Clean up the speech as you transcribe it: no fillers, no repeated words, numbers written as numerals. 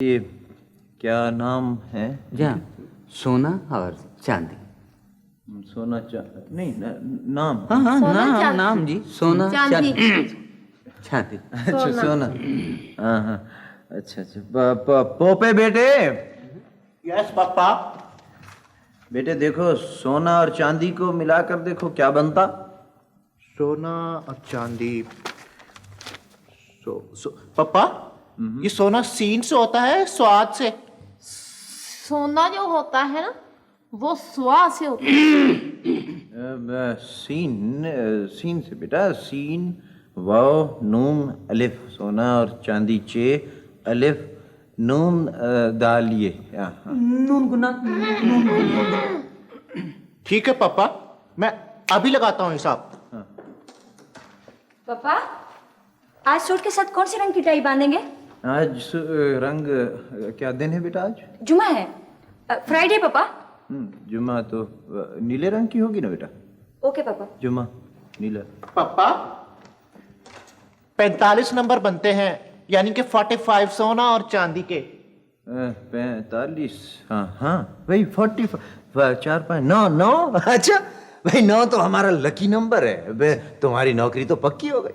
ये क्या नाम है? क्या? सोना और चांदी। सोना नहीं नाम। हाँ हाँ, सोना नाम चांदी। नाम जी, सोना चांदी। चांदी। अच्छा सोना। हाँ हाँ, अच्छा अच्छा। पोपे बेटे। Yes papa. बेटे देखो, सोना और चांदी को मिलाकर देखो क्या बनता। सोना और चांदी। पापा, ये सोना सीन से होता है स्वाद से? सोना जो होता है ना, वो स्वा से होता है। सीन से बेटा, सीन वाव नून अलिफ, सोना और चांदी चे अलिफ नून दाल ये। नून गुना। ठीक है पापा, मैं अभी लगाता हूँ हिसाब। पापा, आज सूट के साथ कौन से रंग की टाई बांधेंगे? आज रंग क्या दिन है बेटा? आज जुमा है, फ्राइडे पापा। जुमा तो नीले रंग की होगी ना बेटा? ओके पापा। जुमा नीला। पापा, 45 नंबर बनते हैं, यानी कि 45 सोना और चांदी के। 45। हाँ हाँ भाई, 45 4 5 9 9। अच्छा भाई, 9 तो हमारा लकी नंबर है बे, तुम्हारी नौकरी तो पक्की हो गई।